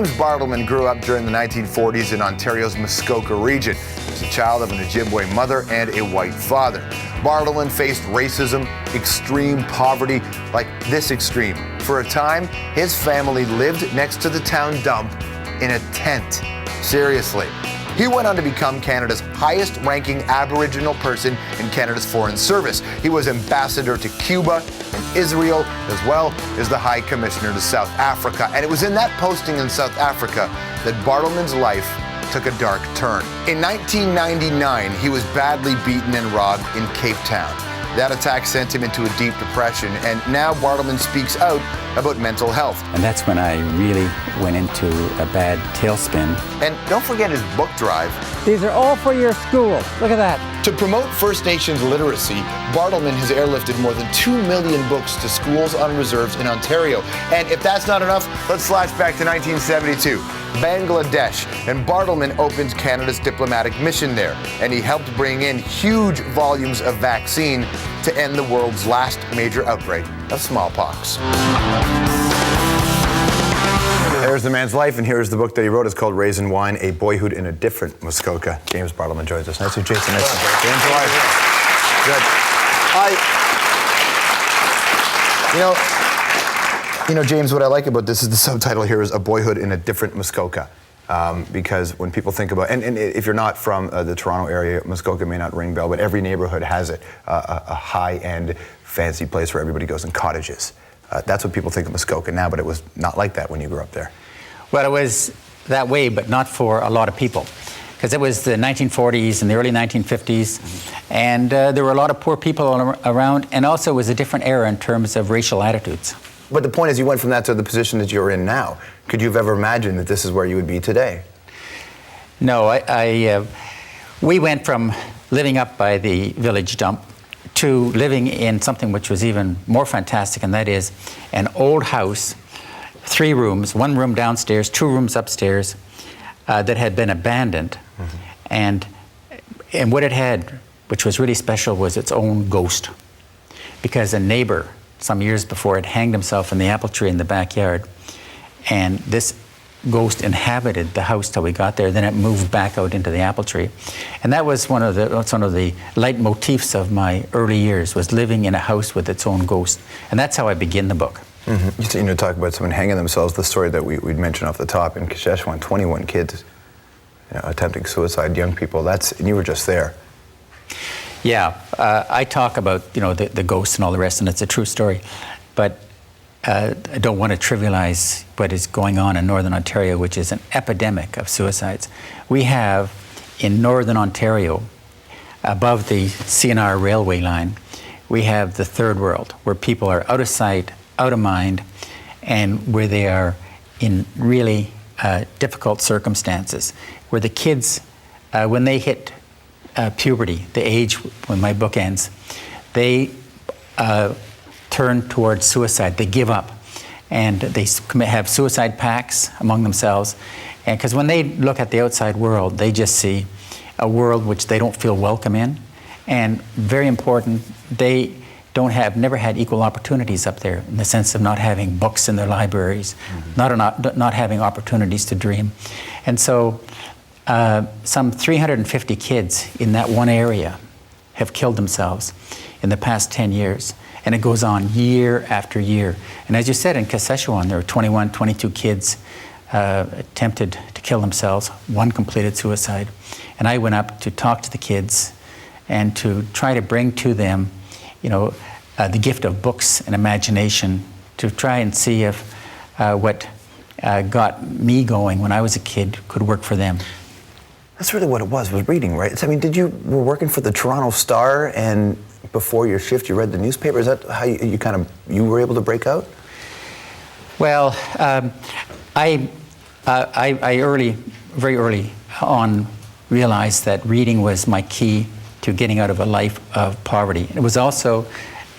James Bartleman grew up during the 1940s in Ontario's Muskoka region. He was a child of an Ojibwe mother and a white father. Bartleman faced racism, extreme poverty, like this extreme. For a time, his family lived next to the town dump in a tent. Seriously. He went on to become Canada's highest-ranking Aboriginal person in Canada's Foreign Service. He was ambassador to Cuba and Israel, as well as the High Commissioner to South Africa. And it was in that posting in South Africa that Bartleman's life took a dark turn. In 1999, he was badly beaten and robbed in Cape Town. That attack sent him into a deep depression, and now Bartleman speaks out about mental health. And that's when I really went into a bad tailspin. And don't forget his book drive. These are all for your school. Look at that. To promote First Nations literacy, Bartleman has airlifted more than 2 million books to schools on reserves in Ontario. And if that's not enough, let's flash back to 1972. Bangladesh, and Bartleman opened Canada's diplomatic mission there, and he helped bring in huge volumes of vaccine to end the world's last major outbreak of smallpox. There's the man's life, and here's the book that he wrote. It's called Raisin Wine, A Boyhood in a Different Muskoka. James Bartleman joins us. Nice to meet you, Jason. James, how are you? Good. You know, James, what I like about this is the subtitle here is A Boyhood in a Different Muskoka. Because when people think about, and if you're not from the Toronto area, Muskoka may not ring a bell, but every neighborhood has it, a high-end, fancy place where everybody goes in cottages. That's what people think of Muskoka now, but it was not like that when you grew up there. Well, it was that way, but not for a lot of people. Because it was the 1940s and the early 1950s, and there were a lot of poor people around, and also it was a different era in terms of racial attitudes. But the point is, you went from that to the position that you're in now. Could you have ever imagined that this is where you would be today? No, we went from living up by the village dump to living in something which was even more fantastic, and that is an old house, 3 rooms, 1 room downstairs, 2 rooms upstairs, that had been abandoned. And what it had, which was really special, was its own ghost. Because a neighbor, some years before, had hanged himself in the apple tree in the backyard, and this ghost inhabited the house till we got there. Then it moved back out into the apple tree, and that was one of the leitmotifs of my early years, was living in a house with its own ghost, and that's how I begin the book. You know, talk about someone hanging themselves. The story that we'd mentioned off the top in Kashechewan, 21 kids, attempting suicide, young people. And you were just there. Yeah, I talk about the ghosts and all the rest, and it's a true story, but I don't want to trivialize what is going on in Northern Ontario, which is an epidemic of suicides. We have in Northern Ontario, above the CNR railway line, we have the third world, where people are out of sight, out of mind, and where they are in really difficult circumstances, where the kids, when they hit puberty, the age when my book ends, they turn towards suicide. They give up, and they have suicide pacts among themselves. And because when they look at the outside world, they just see a world which they don't feel welcome in. And very important, they never had equal opportunities up there, in the sense of not having books in their libraries, not having opportunities to dream. And so some 350 kids in that one area have killed themselves in the past 10 years. And it goes on year after year. And as you said, in Kashechewan, there were 21, 22 kids attempted to kill themselves. 1 completed suicide. And I went up to talk to the kids and to try to bring to them, the gift of books and imagination, to try and see if what got me going when I was a kid could work for them. That's really what it was reading, right? I mean, you were working for the Toronto Star, and before your shift you read the newspaper? Is that how you were able to break out? Well, I very early on realized that reading was my key to getting out of a life of poverty. It was also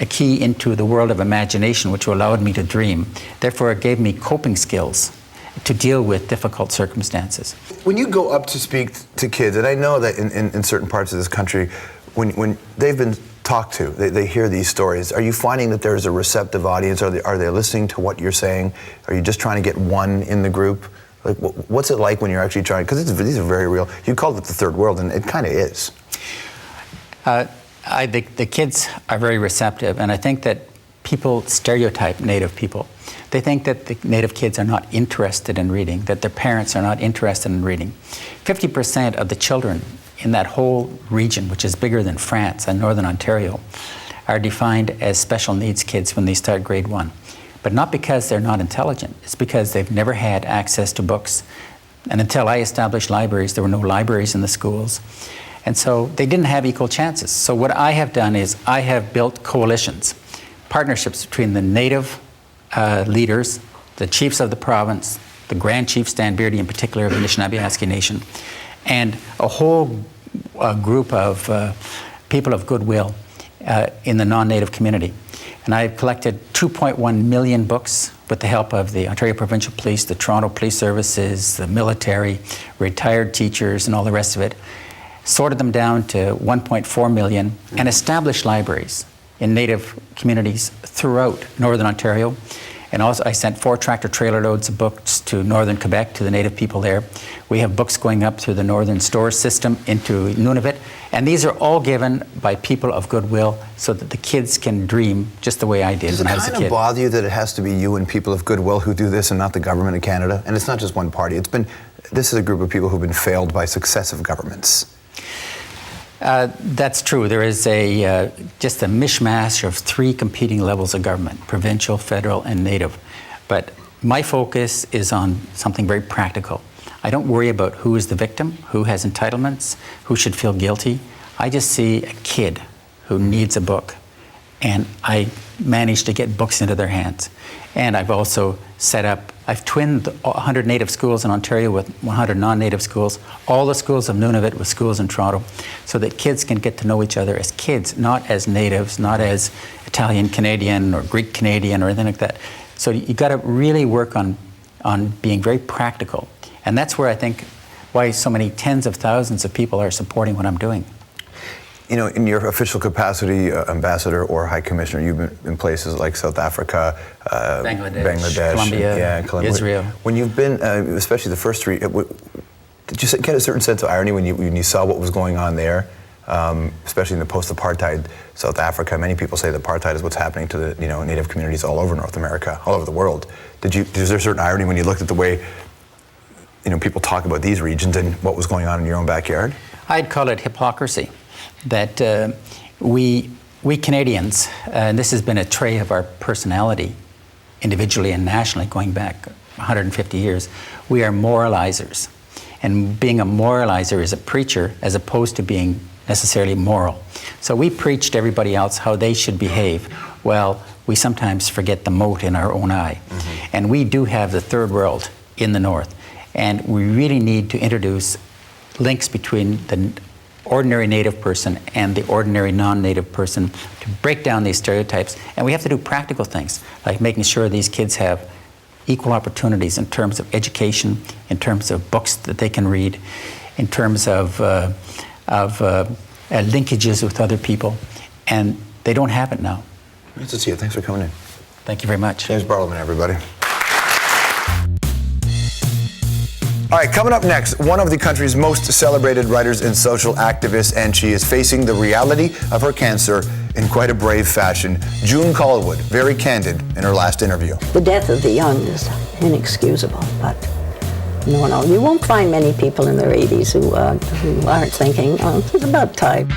a key into the world of imagination, which allowed me to dream. Therefore, it gave me coping skills to deal with difficult circumstances. When you go up to speak to kids, and I know that in certain parts of this country, when they've been talked to, they hear these stories, are you finding that there's a receptive audience? Are they listening to what you're saying? Are you just trying to get one in the group? Like, what's it like when you're actually trying? Because these are very real. You called it the third world, and it kind of is. The kids are very receptive, and I think that people stereotype Native people. They think that the Native kids are not interested in reading, that their parents are not interested in reading. 50% of the children in that whole region, which is bigger than France and Northern Ontario, are defined as special needs kids when they start grade 1. But not because they're not intelligent, it's because they've never had access to books. And until I established libraries, there were no libraries in the schools. And so they didn't have equal chances. So what I have done is I have built coalitions, partnerships between the Native leaders, the chiefs of the province, the Grand Chief Stan Beardy in particular of the Anishinaabe Nation, and a whole group of people of goodwill in the non-Native community. And I've collected 2.1 million books with the help of the Ontario Provincial Police, the Toronto Police Services, the military, retired teachers, and all the rest of it, sorted them down to 1.4 million, and established libraries in Native communities throughout Northern Ontario. And also I sent 4 tractor-trailer loads of books to Northern Quebec, to the Native people there. We have books going up through the Northern Store system into Nunavut. And these are all given by people of goodwill so that the kids can dream just the way I did when I was a kid. Does it kind of bother you that it has to be you and people of goodwill who do this and not the government of Canada? And it's not just one party. This is a group of people who've been failed by successive governments. That's true. There is just a mishmash of 3 competing levels of government, provincial, federal, and Native. But my focus is on something very practical. I don't worry about who is the victim, who has entitlements, who should feel guilty. I just see a kid who needs a book, and I manage to get books into their hands. And I've also I've twinned 100 Native schools in Ontario with 100 non-Native schools, all the schools of Nunavut with schools in Toronto, so that kids can get to know each other as kids, not as Natives, not as Italian Canadian or Greek Canadian or anything like that. So you've got to really work on being very practical. And that's where I think why so many tens of thousands of people are supporting what I'm doing. You know, in your official capacity, ambassador or high commissioner, you've been in places like South Africa, Bangladesh, Colombia, Israel. When you've been, especially the first 3, did you get a certain sense of irony when you saw what was going on there, especially in the post-apartheid South Africa? Many people say that apartheid is what's happening to the Native communities all over North America, all over the world. Is there a certain irony when you looked at the way people talk about these regions and what was going on in your own backyard? I'd call it hypocrisy. That we Canadians, and this has been a trait of our personality, individually and nationally, going back 150 years, we are moralizers. And being a moralizer is a preacher as opposed to being necessarily moral. So we preach to everybody else how they should behave. Well, we sometimes forget the mote in our own eye. Mm-hmm. And we do have the third world in the north. And we really need to introduce links between the ordinary Native person and the ordinary non-Native person to break down these stereotypes. And we have to do practical things, like making sure these kids have equal opportunities in terms of education, in terms of books that they can read, in terms of linkages with other people. And they don't have it now. Nice to see you. Thanks for coming in. Thank you very much. James Bartleman, everybody. All right, coming up next, one of the country's most celebrated writers and social activists, and she is facing the reality of her cancer in quite a brave fashion. June Calwood, very candid in her last interview. The death of the young is inexcusable, but no, you won't find many people in their 80s who aren't thinking, oh, it's about time.